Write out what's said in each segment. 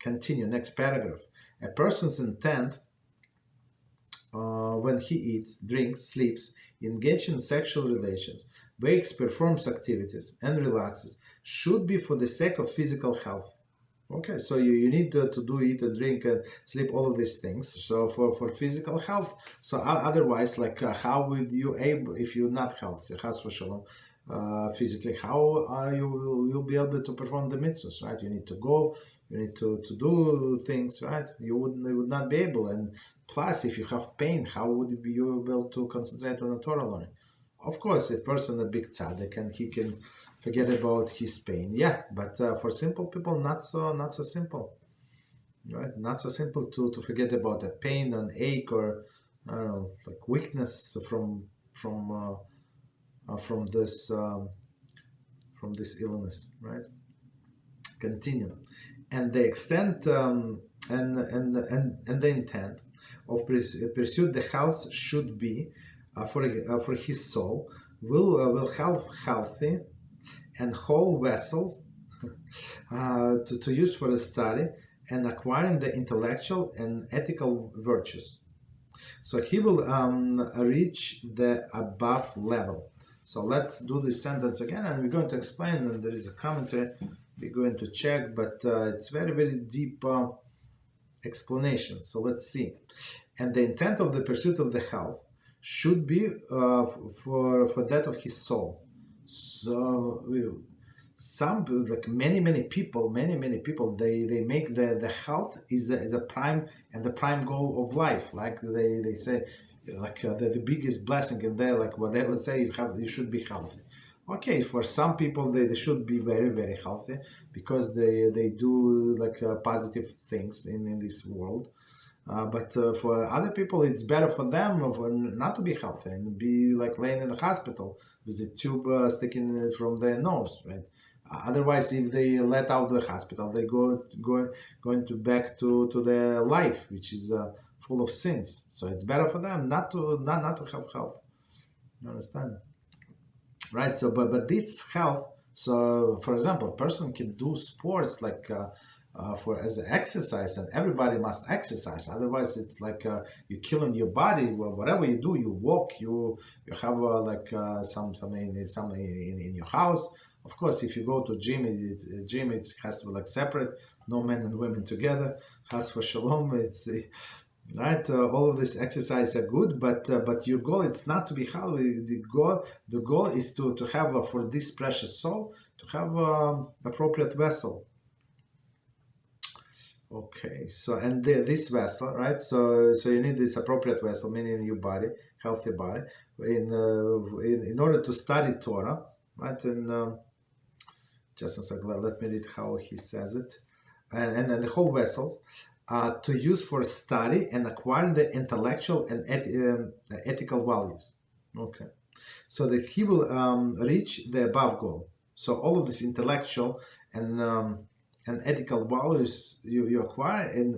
Continue, next paragraph. A person's intent when he eats, drinks, sleeps, engages in sexual relations, wakes, performs activities, and relaxes should be for the sake of physical health. Okay, so you need to do, eat, and drink, and sleep, all of these things. So for physical health. So otherwise, like how would you able, if you're not healthy, physically, how you'll be able to perform the mitzvot, right? You need to go, you need to do things, right? You would not be able. And plus, if you have pain, how would you be able to concentrate on the Torah learning? Of course, a person a big tzaddik and he can forget about his pain. Yeah, but for simple people, not so simple, right? Not so simple to forget about a pain, an ache, or I don't know, like weakness from this illness, right? Continue, and the extent and the intent of pursue the health should be for his soul will have healthy and whole vessels to use for the study and acquiring the intellectual and ethical virtues. So he will reach the above level. So let's do this sentence again, and we're going to explain, and there is a commentary we're going to check, but it's very, very deep explanation. So let's see. And the intent of the pursuit of the health should be for that of his soul. So some, like many people, they make the health is the prime goal of life. Like they say, like the biggest blessing in there, like what they would say, you should be healthy. Okay, for some people they should be very, very healthy because they do like positive things in this world. But for other people, it's better for them not to be healthy and be like laying in the hospital with the tube sticking from their nose, right? Otherwise, if they let out the hospital, they going back to their life, which is full of sins. So it's better for them not to have health. You understand, right? So, but this health. So, for example, a person can do sports like. As an exercise, and everybody must exercise. Otherwise, it's like you're killing your body. Well, whatever you do, you walk, you have some in your house. Of course, if you go to gym, it has to be like separate, no men and women together. Has for shalom. It's right. All of this exercise are good, but your goal it's not to be healthy. The goal is to have for this precious soul to have appropriate vessel. Okay, so and this vessel, right? So you need this appropriate vessel, meaning your body, healthy body, in order to study Torah, right? And just a second, let me read how he says it, and the whole vessels to use for study and acquire the intellectual and ethical values. Okay, so that he will reach the above goal. So all of this intellectual and ethical values you acquire and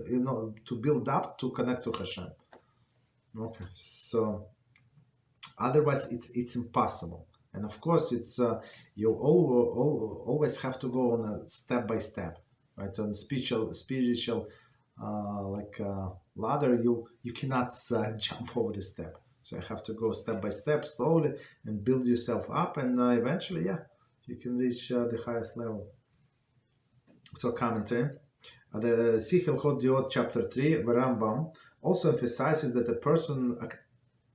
to build up to connect to HaShem. Okay, so otherwise it's impossible. And of course it's you always have to go on a step by step, right? On spiritual ladder, you cannot jump over the step. So you have to go step by step, slowly, and build yourself up, and eventually, you can reach the highest level. So commentary, the Sichel Diot chapter 3, Rambam also emphasizes that a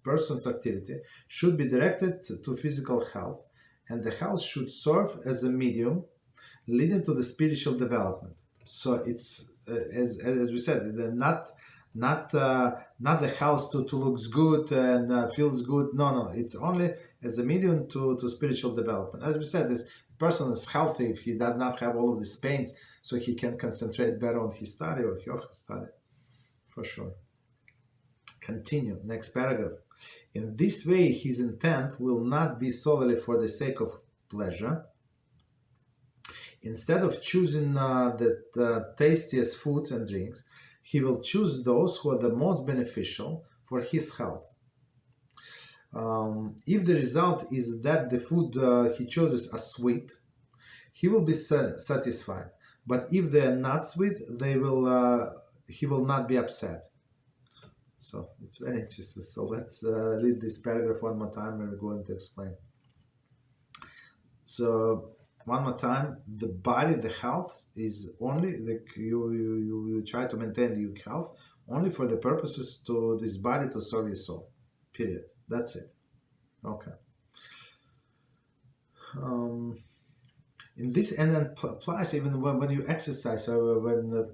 person's activity should be directed to physical health, and the health should serve as a medium leading to the spiritual development. So it's as we said, not the health to looks good and feels good. No, it's only as a medium to spiritual development. As we said, this person is healthy if he does not have all of these pains, so he can concentrate better on his study or her study, for sure. Continue, next paragraph. In this way, his intent will not be solely for the sake of pleasure. Instead of choosing the tastiest foods and drinks, he will choose those who are the most beneficial for his health. If the result is that the food he chooses are sweet, he will be satisfied. But if they are not sweet, he will not be upset. So it's very interesting. So let's read this paragraph one more time and we're going to explain. So one more time, the body, the health is only you try to maintain your health only for the purposes to this body to serve your soul. Period. That's it. Okay. In this, and then plus even when you exercise, or when the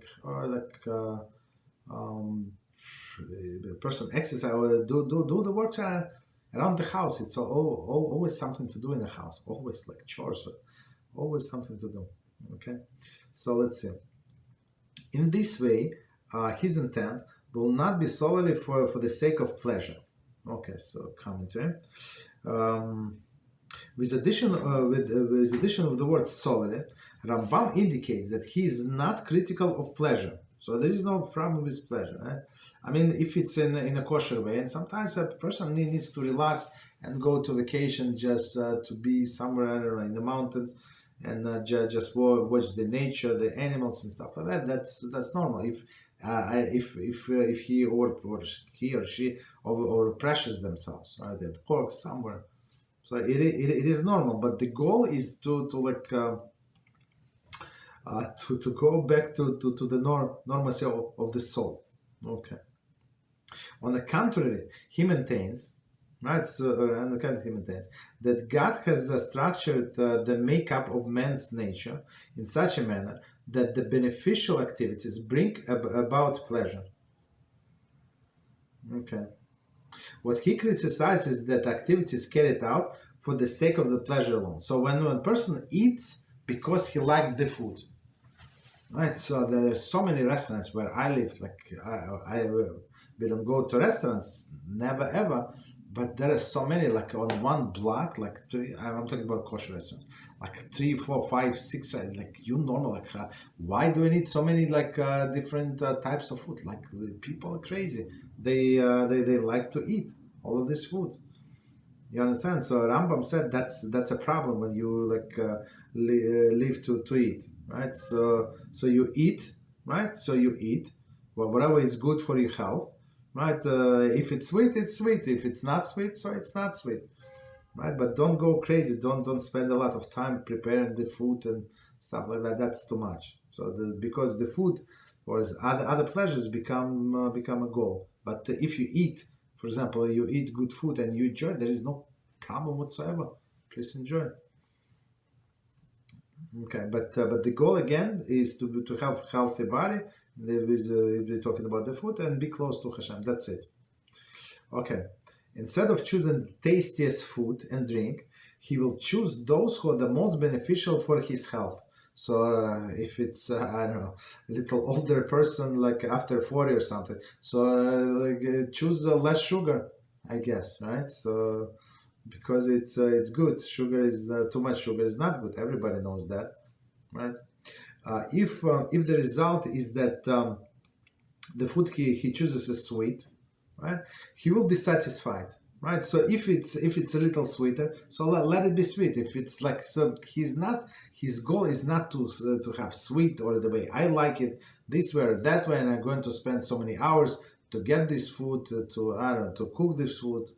person exercise or do the works around the house, it's always something to do in the house, always like chores, always something to do. Okay, so let's see. In this way, his intent will not be solely for the sake of pleasure. Okay, so commentary. With addition of the word solely, Rambam indicates that he is not critical of pleasure. So there is no problem with pleasure. Right? I mean, if it's in a kosher way, and sometimes a person needs to relax and go to vacation just to be somewhere in the mountains and just watch the nature, the animals and stuff like that. That's normal. If he or she over pressures themselves, right, at work somewhere. So it is normal, but the goal is to go back to the normalcy of the soul. Okay. On the contrary, he maintains, right? So on the contrary, he maintains that God has structured the makeup of man's nature in such a manner that the beneficial activities bring about pleasure. Okay. What he criticizes is that activity is carried out for the sake of the pleasure alone. So when a person eats because he likes the food, right? So there are so many restaurants where I live. Like we don't go to restaurants, never ever. But there are so many, like on one block, like three. I'm talking about kosher restaurants, like 3, 4, 5, 6. Like normal. Like why do we need so many different types of food? Like people are crazy. They like to eat all of this food. You understand? So Rambam said that's a problem when you live to eat, right? So you eat, right? So you eat whatever is good for your health. Right? If it's sweet, it's sweet. If it's not sweet, so it's not sweet. Right? But don't go crazy. Don't spend a lot of time preparing the food and stuff like that. That's too much. So because the food or other pleasures become a goal. But if you eat, for example, you eat good food and you enjoy, there is no problem whatsoever. Please enjoy. Okay, but the goal again is to have healthy body. We're talking about the food and be close to HaShem. That's it. Okay. Instead of choosing the tastiest food and drink, he will choose those who are the most beneficial for his health. So if it's I don't know, a little older person, like after 40 or something, so choose less sugar, I guess, right? So because it's good. Sugar is too much sugar is not good. Everybody knows that, right? If the result is that the food he chooses is sweet, right, he will be satisfied, right? So if it's a little sweeter, so let it be sweet. If it's like, so his goal is not to have sweet or the way I like it, this way or that way, and I'm going to spend so many hours to get this food, to cook this food,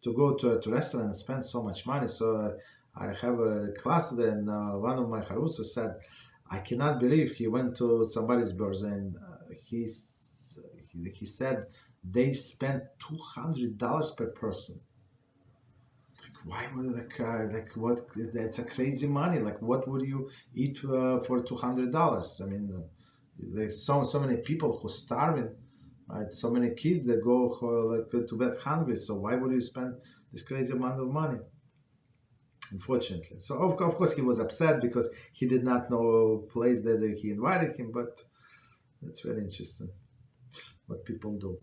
to go to a restaurant and spend so much money. So I have a class today, and one of my harusas said, I cannot believe he went to somebody's birthday and he said they spent $200 per person. Like, why would what? That's a crazy money. Like, what would you eat for $200? I mean, there's so many people who are starving, right? So many kids that go to bed hungry. So why would you spend this crazy amount of money? Unfortunately. So of course he was upset because he did not know a place that he invited him, but it's very interesting what people do.